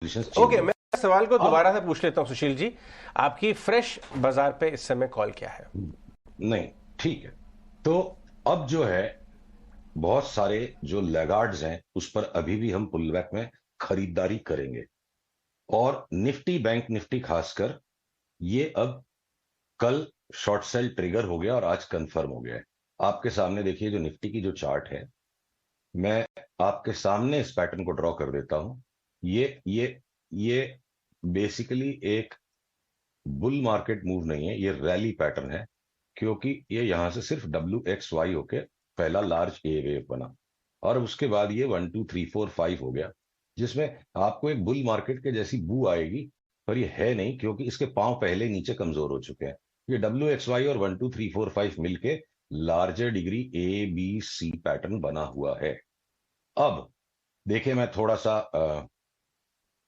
Positions okay, change मैं हुई। सवाल को अब दोबारा से पूछ लेता हूं सुशील जी। आपकी फ्रेश बाजार पे इस समय कॉल क्या है? नहीं, ठीक है। तो अब जो है, बहुत सारे जो लैगार्ड्स हैं उस पर अभी भी हम पुलबैक में खरीदारी करेंगे। और निफ्टी, बैंक निफ्टी खासकर, ये अब कल शॉर्ट सेल ट्रिगर हो गया और आज कंफर्म हो गया है। आपके सामने देखिए जो निफ्टी की जो चार्ट है, मैं आपके सामने इस पैटर्न को ड्रॉ कर देता हूं। ये बेसिकली एक बुल मार्केट मूव नहीं है, ये रैली पैटर्न है। क्योंकि ये यहां से सिर्फ WXY होके पहला लार्ज ए वेव बना, और उसके बाद ये 1 2 3 4 5 हो गया, जिसमें आपको एक बुल मार्केट के जैसी बू आएगी। पर ये है नहीं, क्योंकि इसके पांव पहले नीचे कमजोर हो चुके हैं। ये WXY और 1 2 3 4 5 मिलके लार्जर डिग्री ABC पैटर्न बना हुआ है। अब देखिए, मैं थोड़ा सा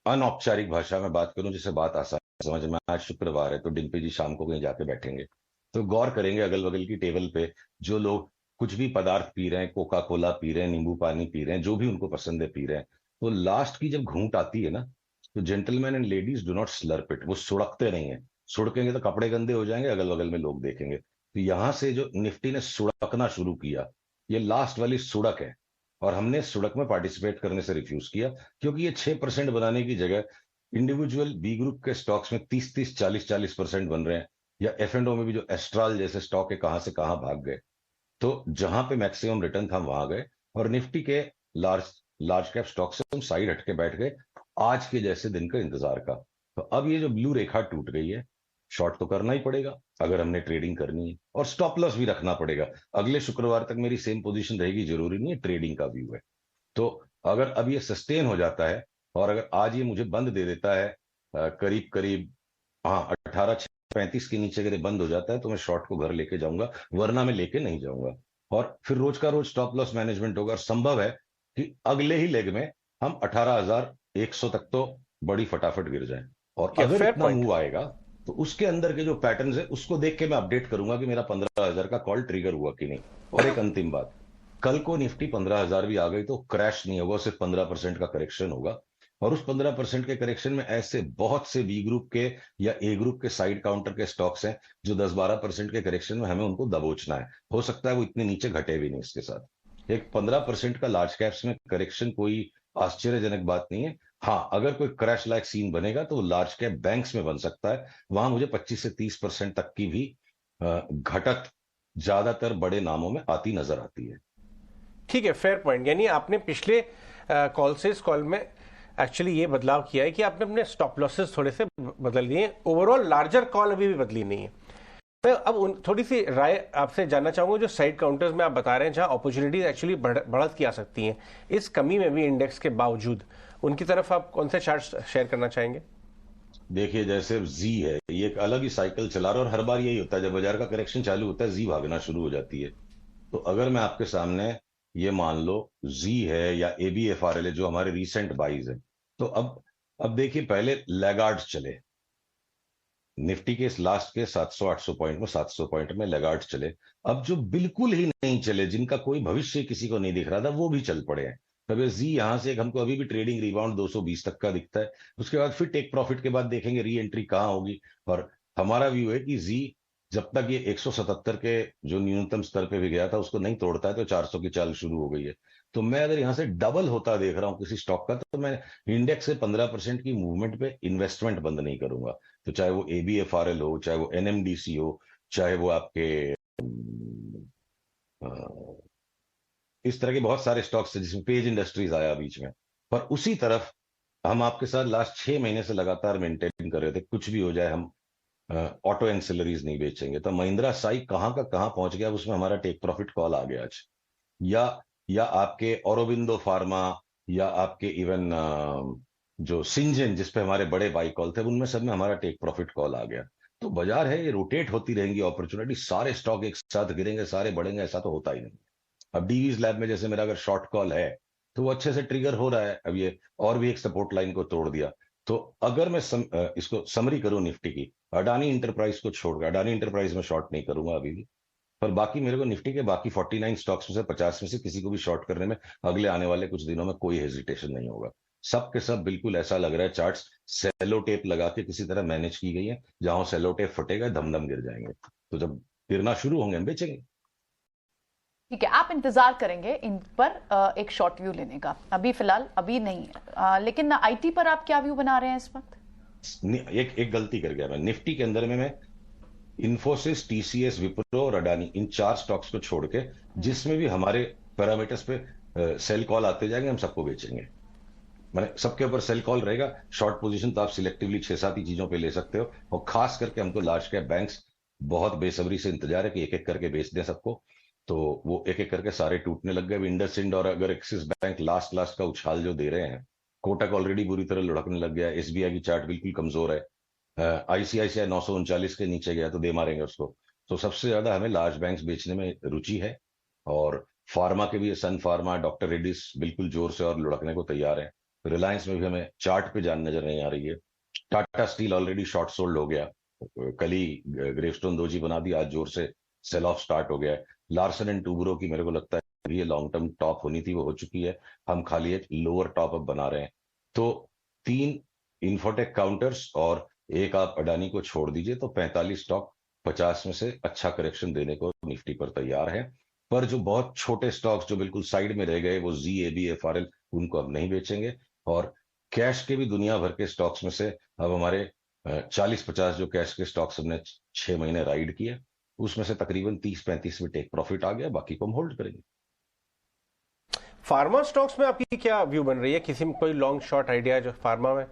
अनौपचारिक भाषा में बात करूं जिससे बात आसान समझ में। आज शुक्रवार है तो डिम्पी जी शाम को कहीं जाके बैठेंगे, तो गौर करेंगे अगल बगल की टेबल पे जो लोग कुछ भी पदार्थ पी रहे हैं, कोका कोला पी रहे हैं, नींबू पानी पी रहे हैं, जो भी उनको पसंद है पी रहे हैं, तो लास्ट की जब घूंट आती है ना, तो gentleman and ladies do not slurp it, वो सुड़कते नहीं है। सुड़केंगे तो कपड़े गंदे हो जाएंगे, अगल बगल में लोग देखेंगे। तो यहां से जो निफ्टी ने सुड़कना शुरू किया, ये लास्ट वाली सुड़क है। और हमने सुड़क में पार्टिसिपेट करने से रिफ्यूज किया, क्योंकि ये 6% बनाने की जगह इंडिविजुअल बी ग्रुप के स्टॉक्स में 30-30 40-40% बन रहे हैं। या F&O में भी जो एस्ट्रल जैसे स्टॉक है, कहां से कहां भाग गए। तो जहां पे मैक्सिमम रिटर्न था हम वहां गए, और निफ्टी के लार्ज लार्ज कैप स्टॉक से हम साइड हटके बैठ गए, आज के जैसे दिन का इंतजार का। तो अब ये जो ब्लू रेखा टूट गई है, शॉर्ट तो करना ही पड़ेगा अगर हमने ट्रेडिंग करनी है, और स्टॉप लॉस भी रखना पड़ेगा। अगले शुक्रवार तक मेरी सेम पोजीशन रहेगी, जरूरी नहीं है, ट्रेडिंग का व्यू है। तो अगर अब ये सस्टेन हो जाता है, और अगर आज ये मुझे बंद दे देता है करीब करीब, हाँ, 18,635 के नीचे अगर ये बंद हो जाता है, तो मैं शॉर्ट को घर लेके जाऊंगा, वरना मैं लेके नहीं जाऊंगा। और फिर रोज का रोज स्टॉप लॉस मैनेजमेंट होगा, और संभव है कि अगले ही लेग में हम 18,100 तक तो बड़ी फटाफट गिर जाएं। और क्या अगर फेयर इतना पॉइंट। मूव आएगा, तो उसके अंदर के जो पैटर्न्स है उसको देख के मैं अपडेट करूंगा कि मेरा 15,000 का कॉल ट्रिगर हुआ कि नहीं। और एक अंतिम बात, कल को निफ्टी 15,000 भी आ गई तो क्रैश नहीं होगा, सिर्फ 15% का करेक्शन होगा। और उस 15% के करेक्शन में ऐसे बहुत से बी ग्रुप के या ए ग्रुप के साइड काउंटर के स्टॉक्स हैं, जो 10-12% के करेक्शन में हमें उनको दबोचना है। हो सकता है वो इतने नीचे घटे भी नहीं इसके साथ। एक 15% का लार्ज कैप्स में करेक्शन कोई आश्चर्यजनक बात नहीं है। हाँ, अगर कोई क्रैश लाइक सीन बनेगा तो वो लार्ज कैप बैंक्स में बन सकता है। वहां मुझे 25 से 30% तक की भी घटत ज्यादातर बड़े नामों में आती नजर आती है। ठीक है, फेयर पॉइंट। यानी आपने पिछले कॉल से इस कॉल में एक्चुअली ये बदलाव किया है कि आपने अपने स्टॉप लॉसेस थोड़े से बदल दिए। ओवरऑल लार्जर कॉल अभी भी बदली नहीं है। मैं अब थोड़ी सी राय आपसे जानना चाहूंगा, जो साइड काउंटर्स में आप बता रहे हैं जहां अपॉर्चुनिटीज एक्चुअली बढ़त की आ सकती हैं इस कमी में भी इंडेक्स के बावजूद, उनकी तरफ आप कौन से चार्ट शेयर करना चाहेंगे? देखिए, जैसे जी है, ये एक अलग ही साइकिल चला रहा है, और हर बार यही होता है, जब बाजार का करेक्शन चालू होता है जी भागना शुरू हो जाती है। तो अगर मैं आपके सामने ये मान लो, जी है या ABFRL है जो हमारे रीसेंट बाइज है, तो अब देखिए, पहले लैगार्ड्स चले। निफ्टी के इस लास्ट के 700-800 पॉइंट में, 700 पॉइंट में लैगार्ड्स चले। अब जो बिल्कुल ही नहीं चले, जिनका कोई भविष्य किसी को नहीं दिख रहा था, वो भी चल पड़े हैं। तब ये जी यहां से एक हमको अभी भी ट्रेडिंग रिबाउंड 220 तक का दिखता है। उसके बाद फिर टेक प्रॉफिट के बाद देखेंगे री एंट्री कहाँ होगी। और हमारा व्यू है कि जी जब तक ये 177 के जो न्यूनतम स्तर पे भी गया था उसको नहीं तोड़ता है, तो 400 की चाल शुरू हो गई है। तो मैं अगर यहां से डबल होता देख रहा हूं किसी स्टॉक का, तो मैं इंडेक्स से 15% की मूवमेंट पे इन्वेस्टमेंट बंद नहीं करूंगा। तो चाहे वो ABFRL हो, चाहे वो NMDC हो, चाहे वो आपके अ, इस तरह के बहुत सारे स्टॉक्स हैं, जिसमें पेज इंडस्ट्रीज आया बीच में। पर उसी तरफ हम आपके साथ लास्ट 6 महीने से लगातार मेंटेन कर रहे थे, कुछ भी हो जाए हम ऑटो एंसिलरीज नहीं बेचेंगे। तो महिंद्रा साई कहाँ का कहाँ पहुंच गया, उसमें हमारा टेक प्रॉफिट कॉल आ गया आज। या या आपके औरोबिंदो फार्मा, या आपके इवन जो सिंजन जिस पे हमारे बड़े बाई कॉल थे, उनमें सब में हमारा टेक प्रॉफिट कॉल आ गया। तो बाजार है, ये रोटेट होती रहेंगी अपॉर्चुनिटी, सारे स्टॉक एक साथ गिरेंगे, सारे बढ़ेंगे, ऐसा तो होता ही नहीं। अब डीवीज लैब में जैसे मेरा अगर शॉर्ट कॉल है, तो वो अच्छे से ट्रिगर हो रहा है। अब ये और भी एक सपोर्ट लाइन को तोड़ दिया। तो अगर मैं इसको समरी करूं निफ्टी की, अडानी इंटरप्राइज को छोड़कर, अडानी इंटरप्राइज में शॉर्ट नहीं करूंगा अभी भी। पर बाकी मेरे को निफ्टी के बाकी 49 स्टॉक्स में से 50 में से किसी को भी शॉर्ट करने में अगले आने वाले कुछ दिनों में कोई हेजिटेशन नहीं होगा। सब के सब बिल्कुल ऐसा लग रहा है चार्ट्स सेलो टेप लगा के किसी तरह मैनेज की गई है, जहां सेलो टेप फटेगा धम धम गिर जाएंगे। तो जब गिरना शुरू होंगे हम बेचेंगे। ठीक है, आप इंतजार करेंगे इन पर एक शॉर्ट व्यू लेने का, अभी फिलहाल अभी नहीं लेकिन आईटी पर आप क्या व्यू बना रहे हैं इस वक्त? एक गलती कर गया मैं, निफ्टी के अंदर में मैं इन्फोसिस, टीसीएस, विप्रो और अडानी इन 4 स्टॉक्स को छोड़ के जिसमें भी हमारे पैरामीटर्स पे सेल कॉल आते जाएंगे हम सबको बेचेंगे। मैंने सबके ऊपर सेल कॉल रहेगा। शॉर्ट पोजीशन तो आप सिलेक्टिवली 6-7 ही चीजों पे ले सकते हो, और खास करके हमको लार्ज कैप बैंक्स बहुत बेसब्री से इंतजार है कि एक एक करके बेच दें सबको। तो वो एक एक करके सारे टूटने लग गए। इंडसइंड और अगर एक्सिस बैंक लास्ट लास्ट का उछाल जो दे रहे हैं, कोटक ऑलरेडी बुरी तरह लुढ़कने लग गया है, एसबीआई की चार्ट बिल्कुल कमजोर है, आईसीआईसीआई 939 के नीचे गया तो दे मारेंगे उसको। तो सबसे ज्यादा हमें लार्ज बैंक्स बेचने में रुचि है, और फार्मा के भी सन फार्मा, डॉक्टर रेड्डीज बिल्कुल जोर से और लुढ़कने को तैयार है। रिलायंस में भी हमें चार्ट पे जान नजर नहीं आ रही है। Tata steel already short sold हो गया, कल ही ग्रेवस्टोन दोजी बना दी, आज जोर से सेल ऑफ स्टार्ट हो गया है। लार्सन एंड टूब्रो की मेरे को लगता है ये लॉन्ग टर्म टॉप होनी थी, वो हो चुकी है, हम खाली एक लोअर टॉप अप बना रहे हैं। तो 3 इन्फोटेक काउंटर्स और एक आप अडानी को छोड़ दीजिए तो 45 स्टॉक 50 में से अच्छा करेक्शन देने को निफ्टी पर तैयार है। पर जो बहुत छोटे स्टॉक्स जो बिल्कुल साइड में रह गए, वो ZAB, FRL, उनको अब नहीं बेचेंगे। और कैश के भी दुनिया भर के स्टॉक्स में से अब हमारे 40-50 जो कैश के स्टॉक्स हमने 6 महीने राइड किए, उसमें से तकरीबन 30-35 में टेक प्रॉफिट आ गया, बाकी को हम होल्ड करेंगे। फार्मा स्टॉक्स में आपकी क्या व्यू बन रही है? किसी में कोई लॉन्ग शॉर्ट आइडिया जो फार्मा में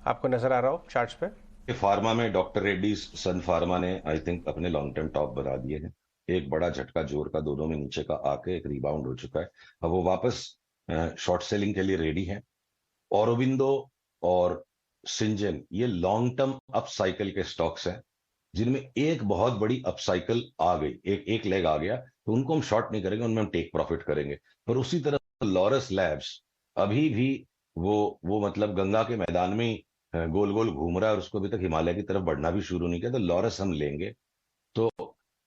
आपको नजर आ रहा हो चार्ट्स पे? फार्मा में डॉक्टर रेड्डीज, सन फार्मा ने आई थिंक अपने लॉन्ग टर्म टॉप बना दिए हैं। एक बड़ा झटका जोर का दोनों में नीचे का आके एक रिबाउंड हो चुका है, अब वो वापस शॉर्ट सेलिंग के लिए रेडी है। औरोबिंदो और सिंजन ये लॉन्ग टर्म अप साइकिल के स्टॉक्स हैं, जिनमें एक बहुत बड़ी अप साइकिल आ गई, एक लेग आ गया, तो उनको हम शॉर्ट नहीं करेंगे, उनमें हम टेक प्रॉफिट करेंगे। पर उसी तरह लॉरस लैब्स अभी भी वो मतलब गंगा के मैदान में ही गोल गोल घूम रहा है, और उसको अभी तक हिमालय की तरफ बढ़ना भी शुरू नहीं किया, तो लॉरस हम लेंगे। तो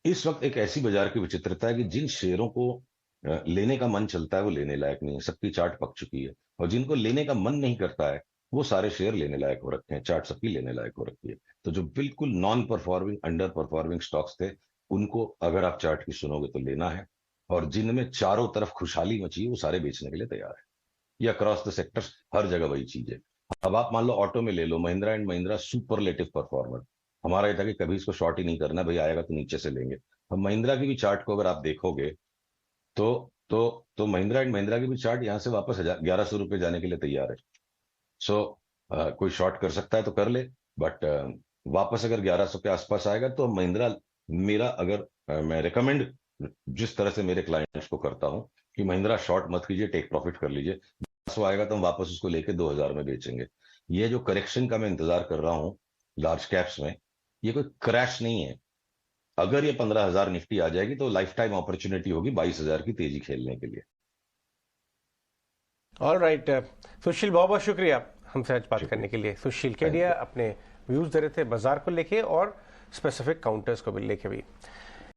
इस वक्त एक ऐसी बाजार की विचित्रता है कि जिन शेयरों को लेने का मन चलता है वो लेने लायक नहीं है, सबकी चार्ट पक चुकी है। और जिनको लेने का मन नहीं करता है वो सारे शेयर लेने लायक हो रखे हैं, चार्ट सबकी लेने लायक हो रखी है। तो जो बिल्कुल non performing, under performing stocks थे, उनको अगर आप चार्ट की सुनोगे तो लेना है, और जिनमें चारों तरफ खुशहाली मची है वो सारे बेचने के लिए तैयार है। ये अक्रॉस द सेक्टर्स हर जगह वही चीज है। अब आप मान लो ऑटो में ले लो, Mahindra and Mahindra superlative performer. हमारा ये था कि कभी इसको शॉर्ट ही नहीं करना, भाई आएगा तो नीचे से लेंगे। अब महिंद्रा की भी चार्ट को अगर आप देखोगे तो महिंद्रा एंड महिंद्रा की भी चार्ट यहां से वापस 1100 रुपए जाने के लिए तैयार है। सो कोई शॉर्ट कर सकता है तो कर ले, बट वापस अगर 1100 के आसपास आएगा तो महिंद्रा, मेरा अगर मैं रिकमेंड जिस तरह से मेरे क्लाइंट्स को करता हूं कि महिंद्रा शॉर्ट मत कीजिए, टेक प्रॉफिट कर लीजिए। वो आएगा तो हम वापस उसको लेके 2000 में बेचेंगे। ये जो करेक्शन का मैं इंतजार कर रहा हूं लार्ज कैप्स में, ये कोई क्रैश नहीं है। अगर ये 15,000 निफ्टी आ जाएगी तो लाइफ टाइम अपॉर्चुनिटी होगी 22,000 की तेजी खेलने के लिए। ऑल राइट, सुशील बहुत बहुत शुक्रिया हमसे आज बात करने के लिए। सुशील केडिया अपने व्यूज दे रहे थे बाजार को लेके और स्पेसिफिक काउंटर्स को भी लेके भी।